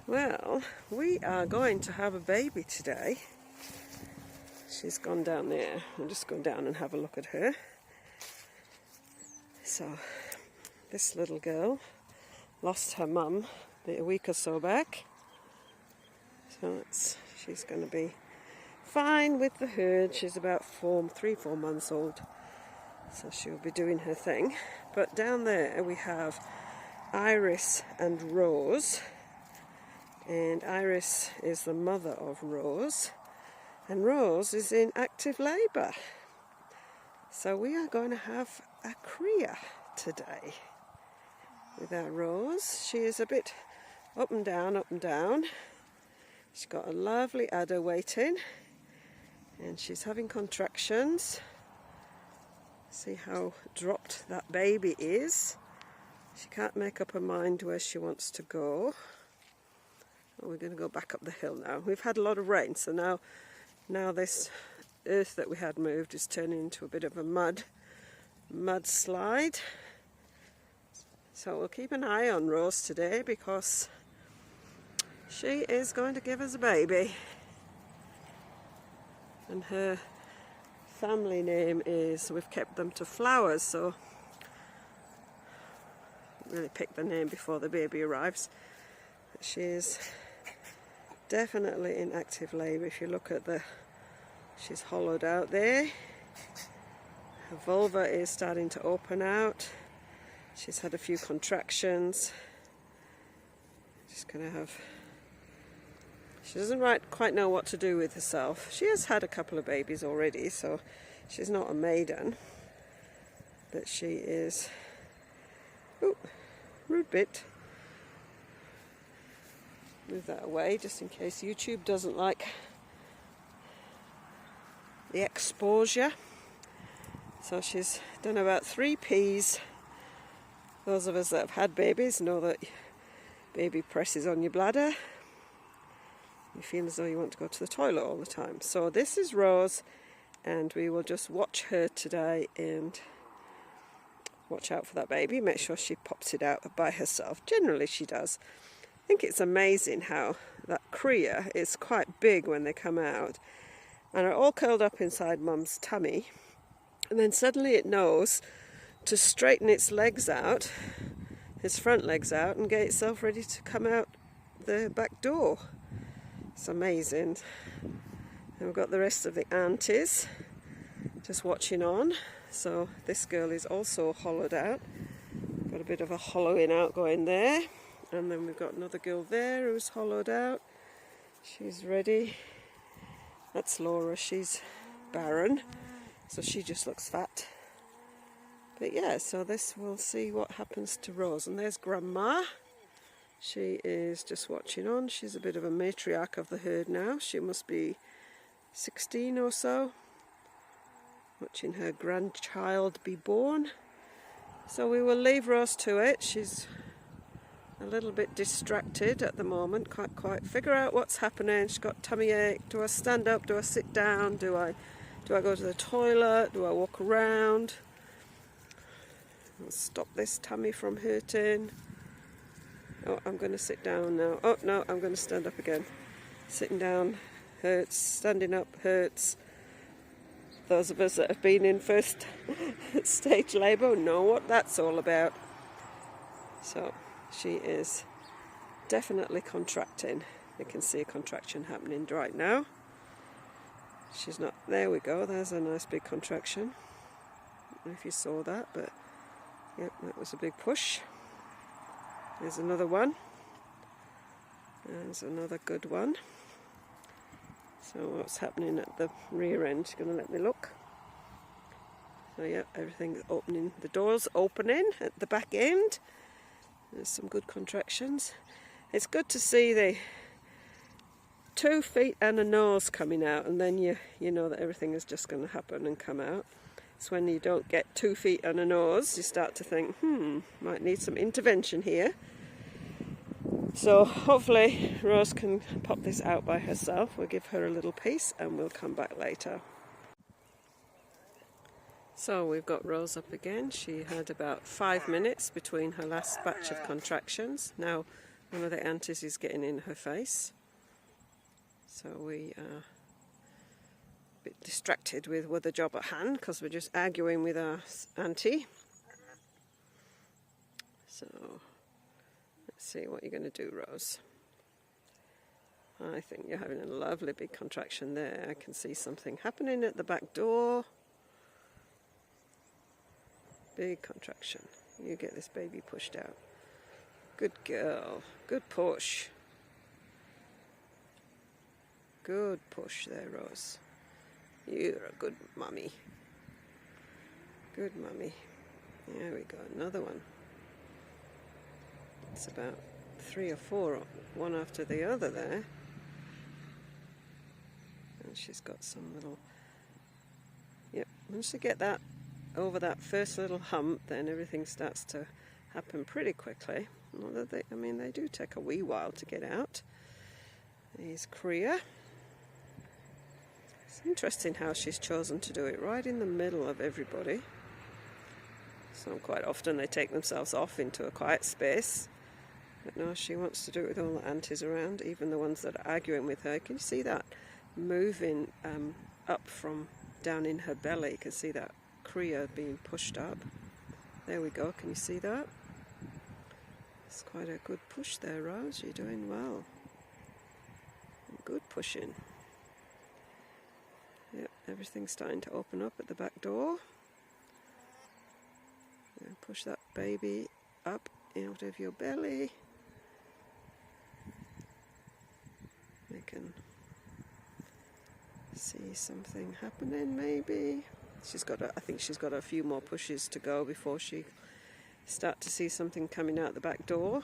Well, we are going to have a baby today. She's gone down there. I'll just go down and have a look at her. So, this little girl lost her mum a week or so back. So she's going to be fine with the herd. She's about 3-4 months old. So she'll be doing her thing. But down there we have Iris and Rose. And Iris is the mother of Rose. And Rose is in active labour. So we are going to have a cria today with our Rose. She is a bit up and down, up and down. She's got a lovely udder waiting. And she's having contractions. See how dropped that baby is. She can't make up her mind where she wants to go. Well, we're going to go back up the hill now. We've had a lot of rain, so now this earth that we had moved is turning into a bit of a mudslide. So we'll keep an eye on Rose today because she is going to give us a baby. And her family name is, we've kept them to Flowers, so really pick the name before the baby arrives. But she is definitely in active labour. If you look at she's hollowed out there. Her vulva is starting to open out. She's had a few contractions. She doesn't quite know what to do with herself. She has had a couple of babies already, so she's not a maiden. But she is... Ooh, rude bit. Move that away just in case YouTube doesn't like the exposure. So she's done about 3 Ps. Those of us that have had babies know that baby presses on your bladder. You feel as though you want to go to the toilet all the time. So this is Rose, and we will just watch her today and watch out for that baby. Make sure she pops it out by herself. Generally she does. I think it's amazing how that cria is quite big when they come out and are all curled up inside mum's tummy, and then suddenly it knows to straighten its legs out, its front legs out, and get itself ready to come out the back door. It's amazing. And we've got the rest of the aunties just watching on. So this girl is also hollowed out. Got a bit of a hollowing out going there. And then we've got another girl there who's hollowed out. She's ready. That's Laura, she's barren. So she just looks fat. But yeah, so we'll see what happens to Rose. And there's Grandma. She is just watching on. She's a bit of a matriarch of the herd now. She must be 16 or so. Watching her grandchild be born. So we will leave Rose to it. She's a little bit distracted at the moment. Can't quite figure out what's happening. She's got tummy ache. Do I stand up? Do I sit down? Do I go to the toilet? Do I walk around? I'll stop this tummy from hurting. Oh, I'm going to sit down now. Oh no, I'm going to stand up again. Sitting down hurts. Standing up hurts. Those of us that have been in first stage labour know what that's all about. So she is definitely contracting. You can see a contraction happening right now. She's not... There we go. There's a nice big contraction. I don't know if you saw that, but yep, that was a big push. There's another one. There's another good one. So what's happening at the rear end? You're going to let me look. So yeah, everything's opening. The door's opening at the back end. There's some good contractions. It's good to see the 2 feet and a nose coming out, and then you know that everything is just going to happen and come out. It's when you don't get 2 feet and a nose, you start to think, might need some intervention here. So hopefully Rose can pop this out by herself. We'll give her a little piece and we'll come back later. So we've got Rose up again. She had about 5 minutes between her last batch of contractions. Now One of the aunties is getting in her face, so we are a bit distracted with the job at hand because we're just arguing with our auntie. So let's see what you're going to do, Rose. I think you're having a lovely big contraction there. I can see something happening at the back door. Big contraction. You get this baby pushed out. Good girl. Good push. Good push there, Rose. You're a good mummy. Good mummy. There we go, another one. It's about 3 or 4, one after the other there. And she's got some little... Yep, once you get that over that first little hump, then everything starts to happen pretty quickly. Although they do take a wee while to get out. These cria. It's interesting how she's chosen to do it right in the middle of everybody. So quite often they take themselves off into a quiet space. But no, she wants to do it with all the aunties around, even the ones that are arguing with her. Can you see that moving up from down in her belly? You can see that cria being pushed up. There we go, can you see that? It's quite a good push there, Rose. You're doing well. Good pushing. Yep, everything's starting to open up at the back door. And push that baby up out of your belly. You can see something happening maybe. I think she's got a few more pushes to go before she start to see something coming out the back door.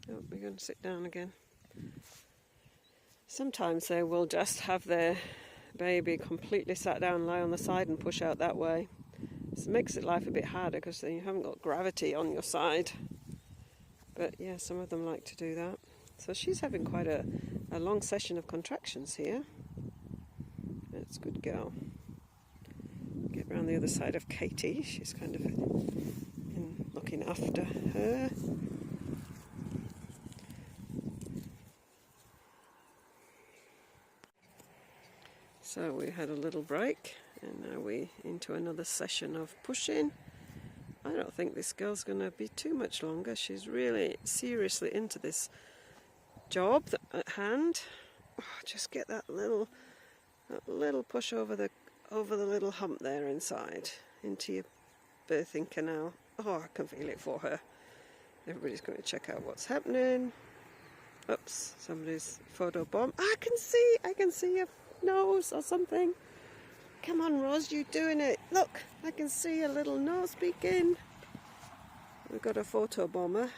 Oh, we're going to sit down again. Sometimes they will just have their baby completely sat down, lie on the side and push out that way. So it makes it life a bit harder because you haven't got gravity on your side. But yeah, some of them like to do that. So she's having quite a long session of contractions here. That's a good girl. Get round the other side of Katie. She's kind of looking after her. So we had a little break and now we're into another session of pushing. I don't think this girl's going to be too much longer. She's really seriously into this job at hand. Oh, just get that little push over the little hump there inside into your birthing canal. Oh, I can feel it for her. Everybody's going to check out what's happening. Oops, somebody's photo bomb. I can see a nose or something. Come on, Rose, you're doing it. Look, I can see a little nose peeking. We've got a photo bomber.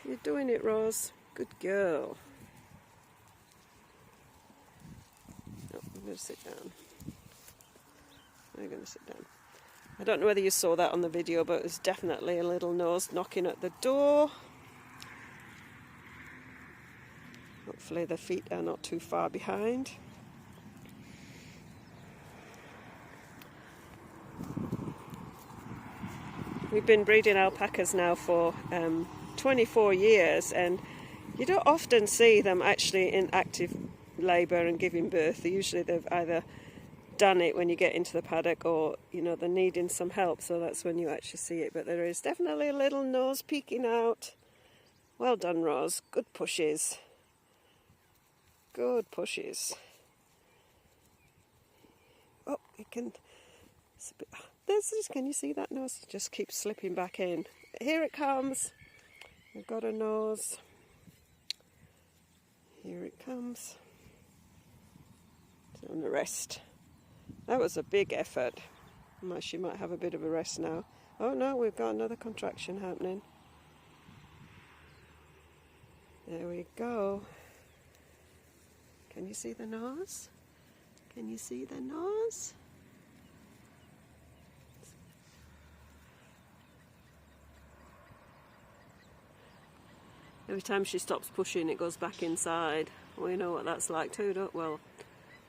You're doing it, Rose. Good girl. Oh, I'm going to sit down. I'm going to sit down. I don't know whether you saw that on the video, but it was definitely a little nose knocking at the door. Hopefully the feet are not too far behind. We've been breeding alpacas now for 24 years, and you don't often see them actually in active labour and giving birth. Usually they've either done it when you get into the paddock, or they're needing some help, so that's when you actually see it. But there is definitely a little nose peeking out. Well done, Rose. Good pushes. Good pushes. Oh, you can... Can you see that nose? It just keeps slipping back in. Here it comes. We've got a nose. Here it comes. It's on the rest. That was a big effort. She might have a bit of a rest now. Oh no, we've got another contraction happening. There we go. Can you see the nose? Can you see the nose? Every time she stops pushing, it goes back inside. We know what that's like too, don't we? Well,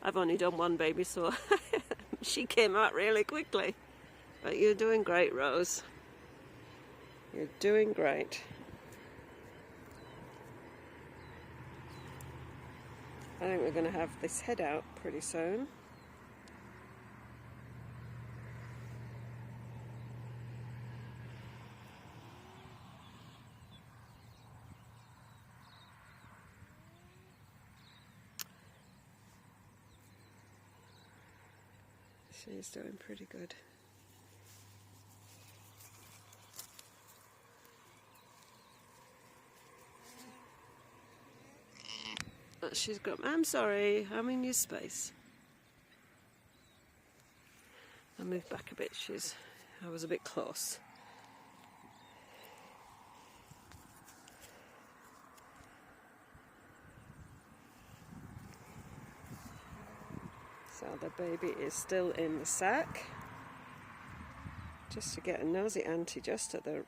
I've only done one baby, so she came out really quickly. But you're doing great, Rose. You're doing great. I think we're going to have this head out pretty soon. She's doing pretty good. But she's got, I'm sorry, I'm in your space. I'll move back a bit, I was a bit close. So the baby is still in the sack. Just to get a nosy auntie just at the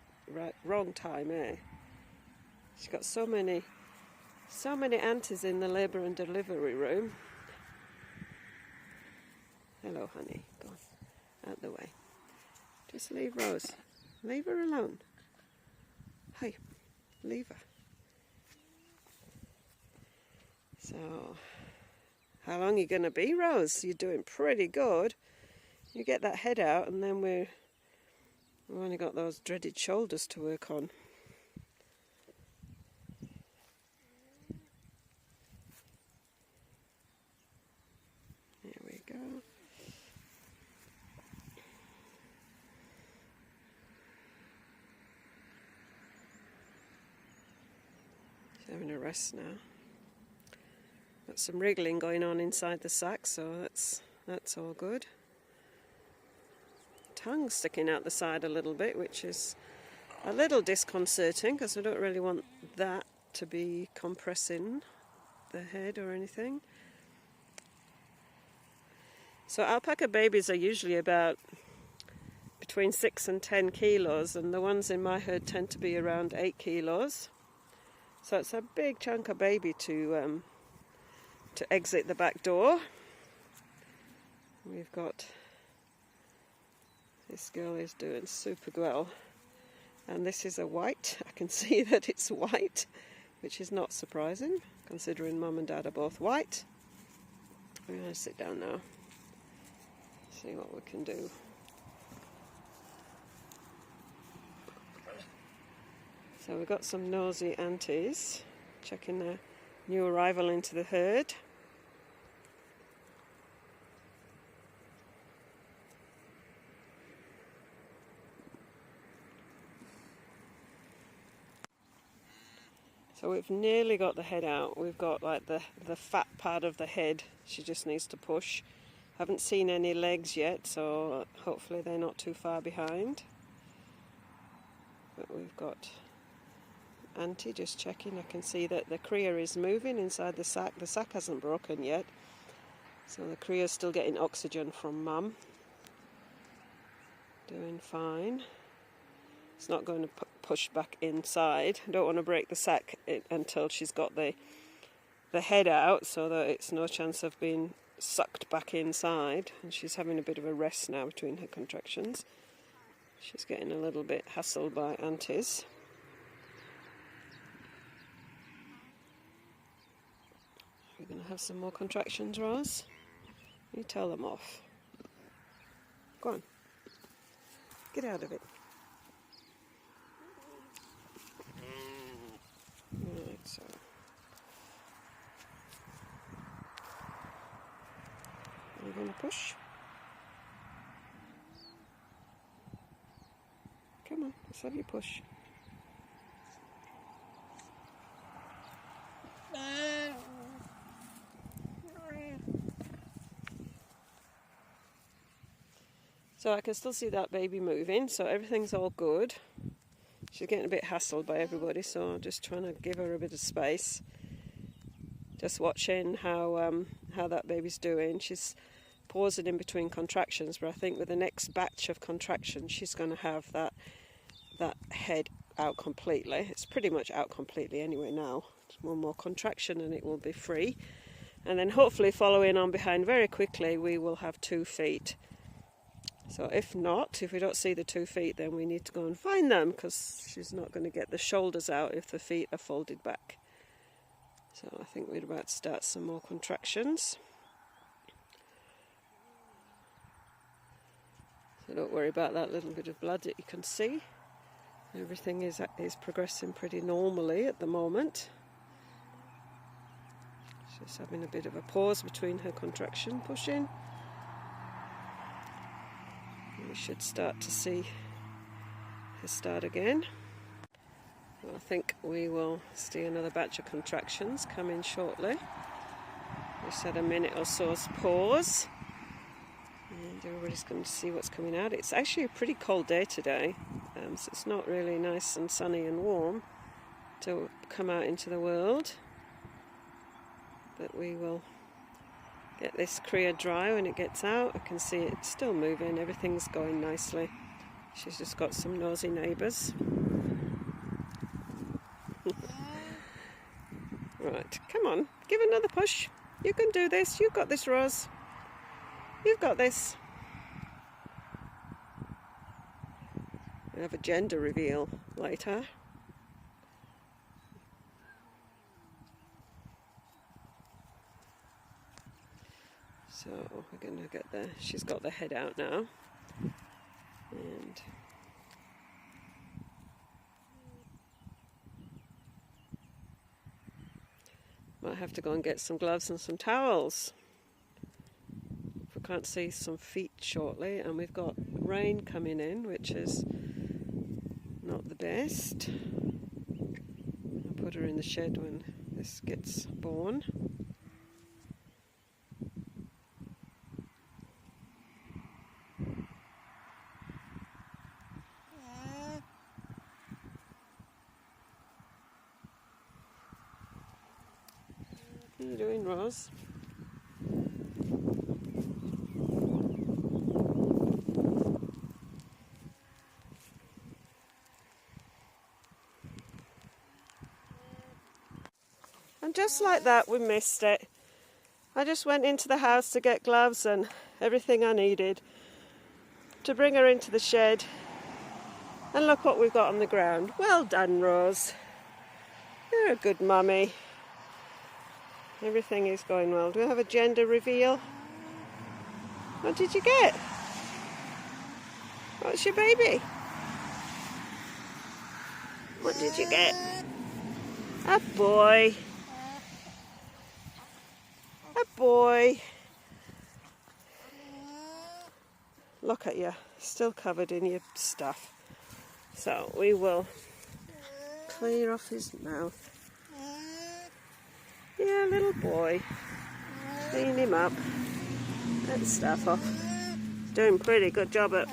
wrong time, eh? She's got so many aunties in the labour and delivery room. Hello, honey. Go on, out the way. Just leave Rose. Leave her alone. Hey, leave her. So, how long are you going to be, Rose? You're doing pretty good. You get that head out and then we've only got those dreaded shoulders to work on. There we go. She's having a rest now. Got some wriggling going on inside the sack, so that's all good. Tongue sticking out the side a little bit, which is a little disconcerting because I don't really want that to be compressing the head or anything. So alpaca babies are usually about between 6 and 10 kilos, and the ones in my herd tend to be around 8 kilos. So it's a big chunk of baby to exit the back door. We've got, this girl is doing super well, and this is a white. I can see that it's white, which is not surprising considering mum and dad are both white. We're going to sit down now, see what we can do. So we've got some nosy aunties checking the new arrival into the herd. So we've nearly got the head out. We've got like the fat part of the head. She just needs to push. Haven't seen any legs yet, so hopefully they're not too far behind. But we've got Auntie just checking. I can see that the cria is moving inside the sack. The sack hasn't broken yet, so the cria is still getting oxygen from mum. Doing fine. It's not going to push back inside. I don't want to break the sack until she's got the head out, so that it's no chance of being sucked back inside. And she's having a bit of a rest now between her contractions. She's getting a little bit hassled by aunties. We're going to have some more contractions, Rose. You tell them off. Go on. Get out of it. Right, so. Are you going to push? Come on, let's have you push. So I can still see that baby moving, so everything's all good. She's getting a bit hassled by everybody, so I'm just trying to give her a bit of space. Just watching how that baby's doing. She's pausing in between contractions, but I think with the next batch of contractions, she's going to have that head out completely. It's pretty much out completely anyway now. Just one more contraction and it will be free. And then hopefully following on behind very quickly, we will have 2 feet. So if not, if we don't see the 2 feet, then we need to go and find them, because she's not going to get the shoulders out if the feet are folded back. So I think we're about to start some more contractions. So don't worry about that little bit of blood that you can see. Everything is progressing pretty normally at the moment. She's having a bit of a pause between her contraction pushing. We should start to see her start again. I think we will see another batch of contractions come in shortly. We said a minute or so's pause. And everybody's going to see what's coming out. It's actually a pretty cold day today, so it's not really nice and sunny and warm to come out into the world. But we will get this cria dry when it gets out. I can see it's still moving, everything's going nicely. She's just got some nosy neighbours. Right, come on, give another push. You can do this, you've got this, Rose. You've got this. We have a gender reveal later. So we're going to get the, she's got the head out now. And might have to go and get some gloves and some towels. We can't see some feet shortly, and we've got rain coming in, which is not the best. I'll put her in the shed when this gets born. What are you doing, Rose? And just like that, we missed it. I just went into the house to get gloves and everything I needed to bring her into the shed. And look what we've got on the ground. Well done, Rose. You're a good mummy. Everything is going well. Do we have a gender reveal? What did you get? What's your baby? What did you get? A boy. A boy. Look at you, still covered in your stuff. So we will clear off his mouth. Yeah, little boy. Clean him up. Get the stuff off. Doing a pretty good job at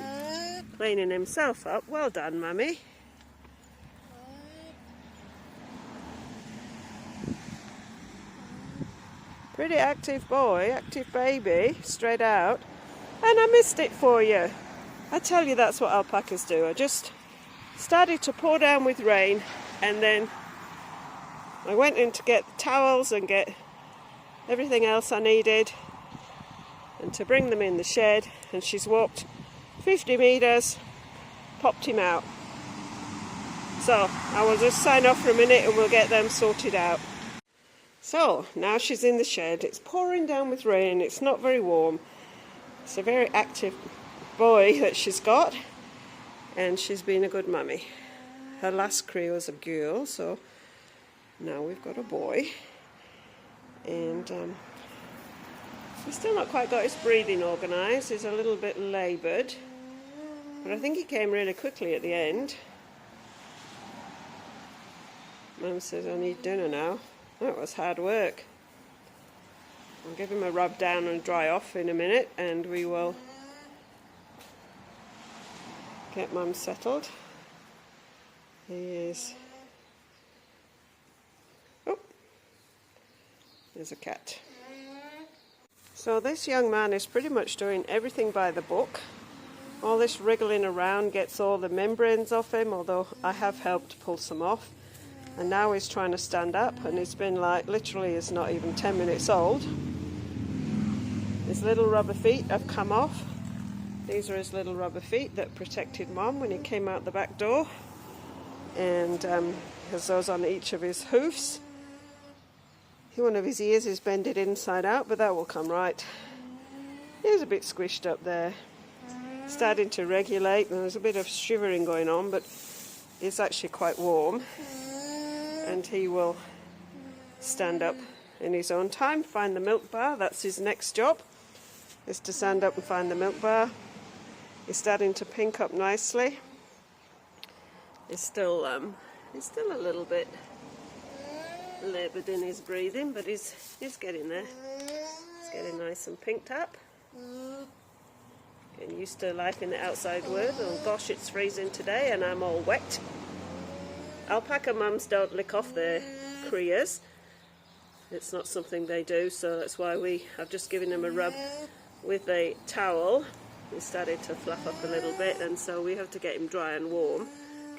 cleaning himself up. Well done, Mummy. Pretty active boy, active baby, straight out. And I missed it for you. I tell you, that's what alpacas do. I just started to pour down with rain, and then I went in to get the towels and get everything else I needed and to bring them in the shed, and she's walked 50 metres, popped him out. So I will just sign off for a minute and we'll get them sorted out. So now she's in the shed. It's pouring down with rain. It's not very warm. It's a very active boy that she's got, and she's been a good mummy. Her last cria was a girl, so now we've got a boy, and he's still not quite got his breathing organised. He's a little bit laboured, but I think he came really quickly at the end. Mum says, I need dinner now. That was hard work. I'll give him a rub down and dry off in a minute, and we will get Mum settled. He is... Oh, there's a cat. So this young man is pretty much doing everything by the book. All this wriggling around gets all the membranes off him, although I have helped pull some off. And now he's trying to stand up, and he's been like, literally is not even 10 minutes old. His little rubber feet have come off. These are his little rubber feet that protected Mum when he came out the back door. And has those on each of his hoofs. One of his ears is bended inside out, but that will come right. He's a bit squished up there. Starting to regulate, and there's a bit of shivering going on, but it's actually quite warm. And he will stand up in his own time, find the milk bar. That's his next job, is to stand up and find the milk bar. He's starting to pink up nicely. He's still a little bit laboured in his breathing, but he's getting there. He's getting nice and pinked up. Getting used to life in the outside world. Oh gosh, it's freezing today and I'm all wet. Alpaca mums don't lick off their crias. It's not something they do, so that's why I've just given him a rub with a towel. He started to fluff up a little bit, and so we have to get him dry and warm,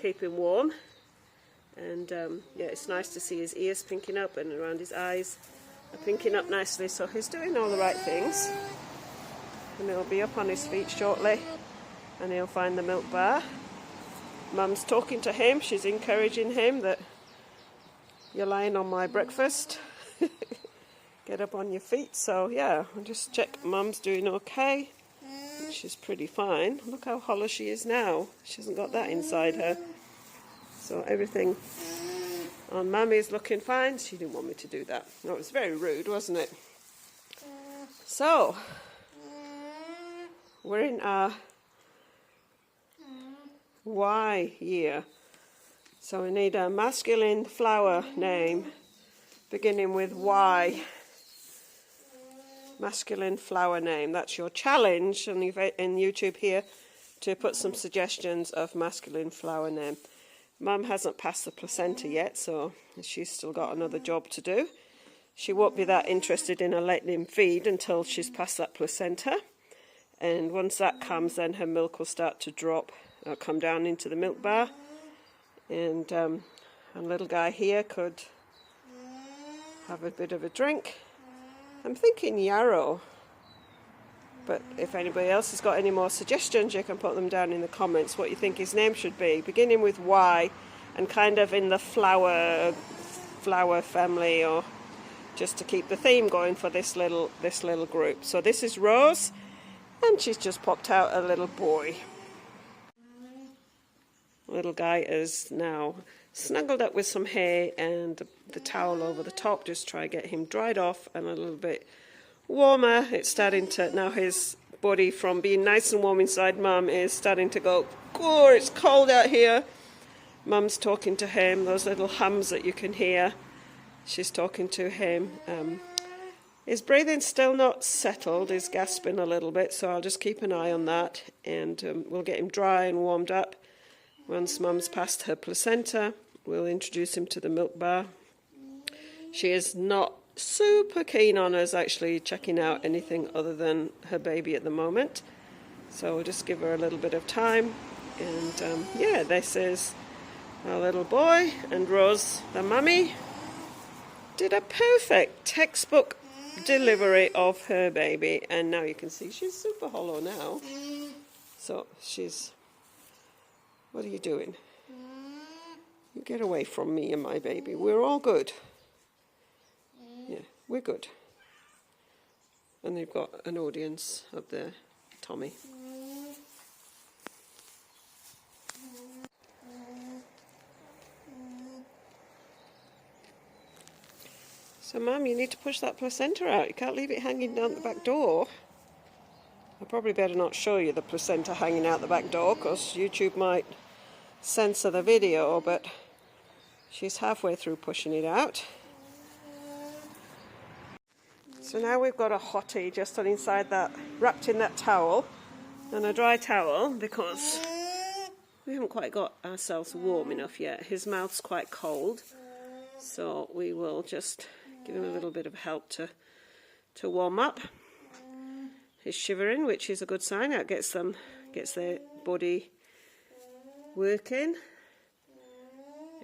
keep him warm. And yeah, it's nice to see his ears pinking up and around his eyes are pinking up nicely, so he's doing all the right things. And he'll be up on his feet shortly, and he'll find the milk bar. Mum's talking to him, she's encouraging him that you're lying on my breakfast. Get up on your feet. So yeah, I'll just check Mum's doing okay. She's pretty fine. Look how hollow she is now. She hasn't got that inside her. So everything on Mum is looking fine. She didn't want me to do that. No, it was very rude, wasn't it? So we're in our Y year. So we need a masculine flower name beginning with Y. Masculine flower name. That's your challenge in YouTube here, to put some suggestions of masculine flower name. Mum hasn't passed the placenta yet, so she's still got another job to do. She won't be that interested in letting him feed until she's passed that placenta. And once that comes, then her milk will start to drop, come down into the milk bar. And a little guy here could have a bit of a drink. I'm thinking yarrow, but if anybody else has got any more suggestions, you can put them down in the comments what you think his name should be, beginning with Y and kind of in the flower family, or just to keep the theme going for this little group. So this is Rose, and she's just popped out a little boy. Little guy is now snuggled up with some hay and the towel over the top, just try to get him dried off and a little bit warmer. It's starting to, now his body from being nice and warm inside Mum is starting to go, oh, it's cold out here. Mum's talking to him, those little hums that you can hear. She's talking to him. His breathing's still not settled, he's gasping a little bit, so I'll just keep an eye on that, and we'll get him dry and warmed up. Once Mum's passed her placenta, we'll introduce him to the milk bar. She is not super keen on us actually checking out anything other than her baby at the moment. So we'll just give her a little bit of time. And yeah, this is our little boy, and Rose, the mummy, did a perfect textbook delivery of her baby. And now you can see she's super hollow now. So she's... What are you doing? You get away from me and my baby. We're all good. Yeah, we're good. And they've got an audience up there, Tommy. So, Mum, you need to push that placenta out. You can't leave it hanging down the back door. I probably better not show you the placenta hanging out the back door, because YouTube might censor the video, but she's halfway through pushing it out. So now we've got a hottie just on inside that, wrapped in that towel, and a dry towel, because we haven't quite got ourselves warm enough yet. His mouth's quite cold, so we will just give him a little bit of help to warm up. He's shivering, which is a good sign. That gets their body working.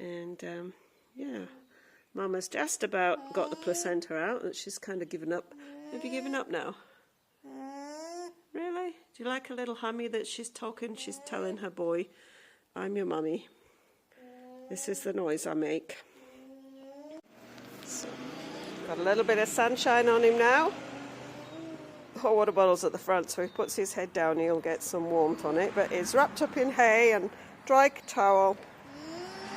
And yeah, Mum has just about got the placenta out and she's kind of given up. Have you given up now? Really? Do you like a little hummy that she's talking? She's telling her boy, I'm your mummy. This is the noise I make. So, got a little bit of sunshine on him now. The hot water bottle's at the front, so he puts his head down, he'll get some warmth on it. But he's wrapped up in hay and dry towel,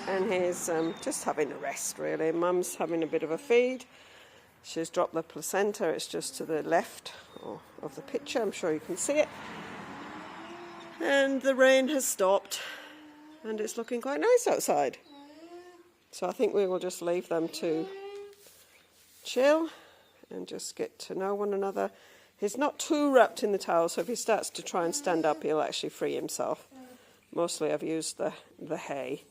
and he's just having a rest, really. Mum's having a bit of a feed. She's dropped the placenta, it's just to the left of the picture, I'm sure you can see it. And the rain has stopped, and it's looking quite nice outside. So I think we will just leave them to chill and just get to know one another. He's not too wrapped in the towel, so if he starts to try and stand up, he'll actually free himself. Mostly I've used the hay.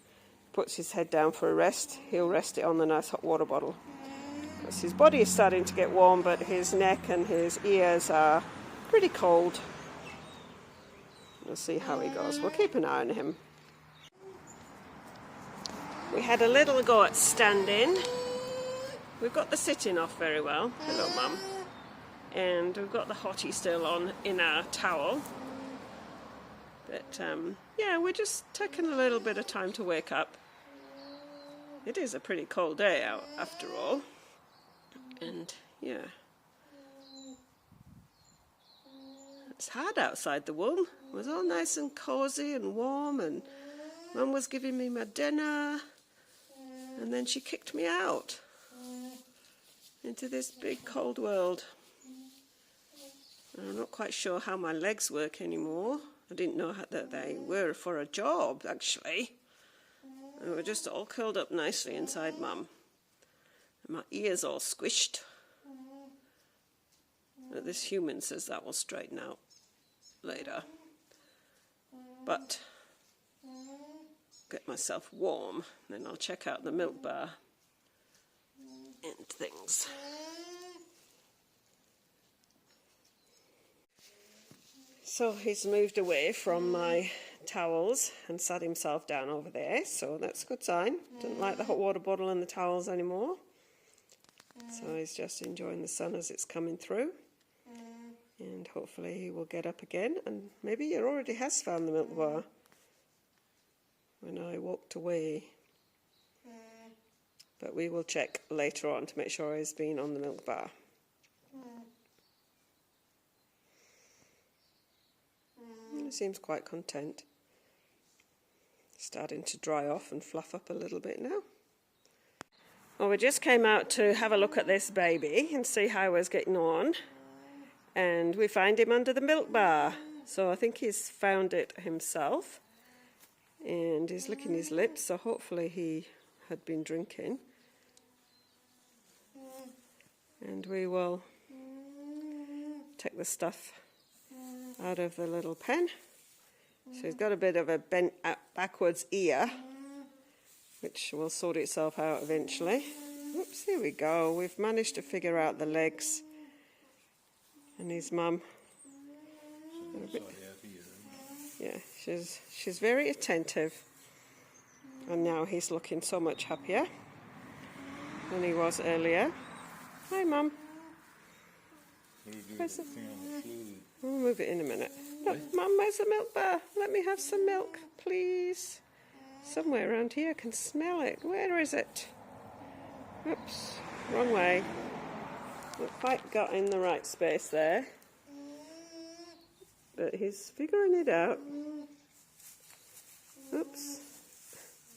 Puts his head down for a rest, he'll rest it on the nice hot water bottle. Because his body is starting to get warm, but his neck and his ears are pretty cold. We'll see how he goes. We'll keep an eye on him. We had a little go at standing. We've got the sitting off very well. Hello, Mum. And we've got the hottie still on in our towel. But yeah, we're just taking a little bit of time to wake up. It is a pretty cold day out after all. And yeah, it's hard outside. The wool was all nice and cozy and warm, and Mum was giving me my dinner, and then she kicked me out into this big cold world. I'm not quite sure how my legs work anymore. I didn't know that they were for a job, actually. They were just all curled up nicely inside Mum. And my ears all squished. But this human says that will straighten out later. But get myself warm, then I'll check out the milk bar and things. So he's moved away from my towels and sat himself down over there, so that's a good sign. Doesn't like the hot water bottle and the towels anymore. So he's just enjoying the sun as it's coming through. And hopefully he will get up again, and maybe he already has found the milk bar when I walked away. But we will check later on to make sure he's been on the milk bar. He seems quite content. Starting to dry off and fluff up a little bit now. Well, we just came out to have a look at this baby and see how he was getting on. And we find him under the milk bar. So I think he's found it himself. And he's licking his lips, so hopefully he had been drinking. And we will take the stuff out of the little pen. So he's got a bit of a bent backwards ear, which will sort itself out eventually. Oops, here we go. We've managed to figure out the legs. And his mum. Yeah, she's very attentive. And now he's looking so much happier than he was earlier. Hi, Mum. We'll move it in a minute. Look, Mum, where's the milk bar? Let me have some milk, please. Somewhere around here, I can smell it. Where is it? Oops, wrong way. Not quite got in the right space there. But he's figuring it out. Oops.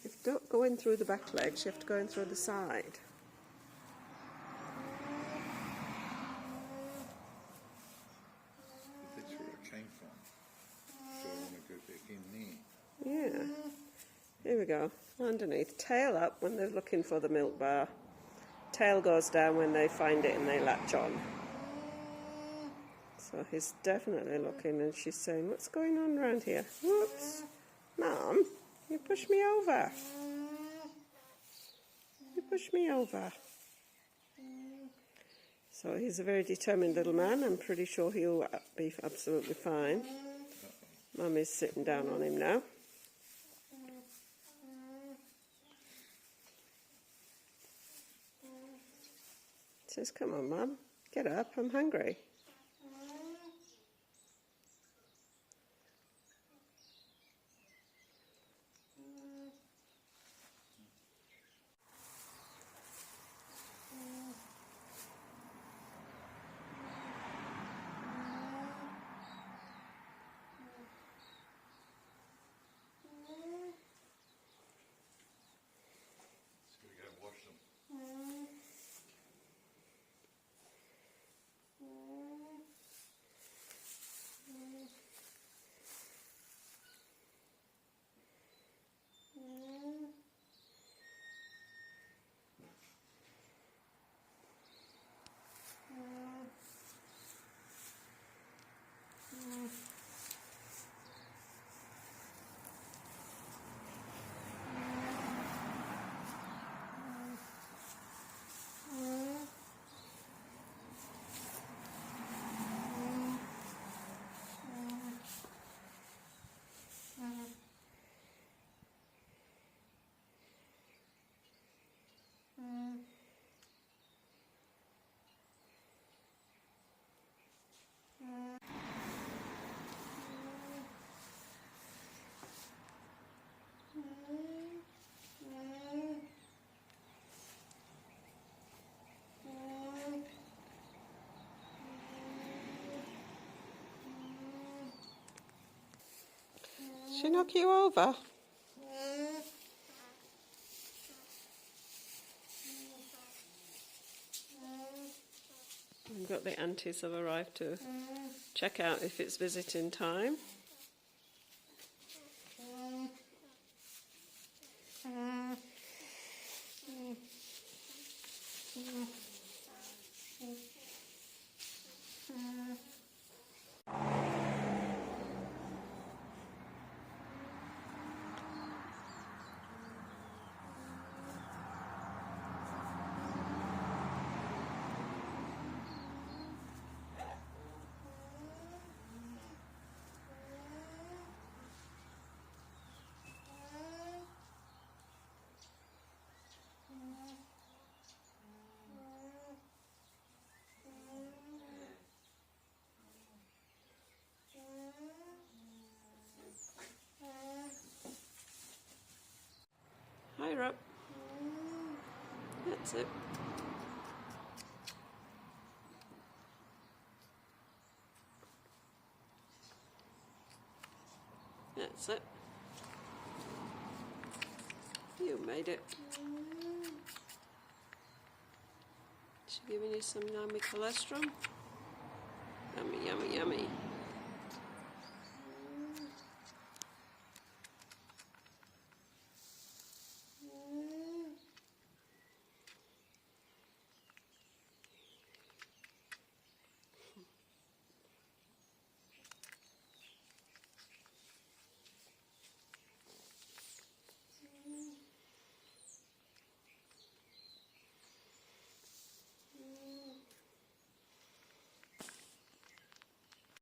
You don't go in through the back legs, you have to go in through the side. That's where it came from. So I want to go back in there. Yeah. Here we go. Underneath. Tail up when they're looking for the milk bar. Tail goes down when they find it and they latch on. So he's definitely looking, and she's saying, what's going on around here? Whoops. Mum, you pushed me over. You pushed me over. So he's a very determined little man. I'm pretty sure he'll be absolutely fine. Mum is sitting down on him now. Says, come on, Mum, get up, I'm hungry. So we go and wash them. She knock you over? We've got the aunties have arrived to check out if it's visiting time. Higher up. That's it. That's it. You made it. She giving you some yummy cholesterol? Yummy, yummy, yummy.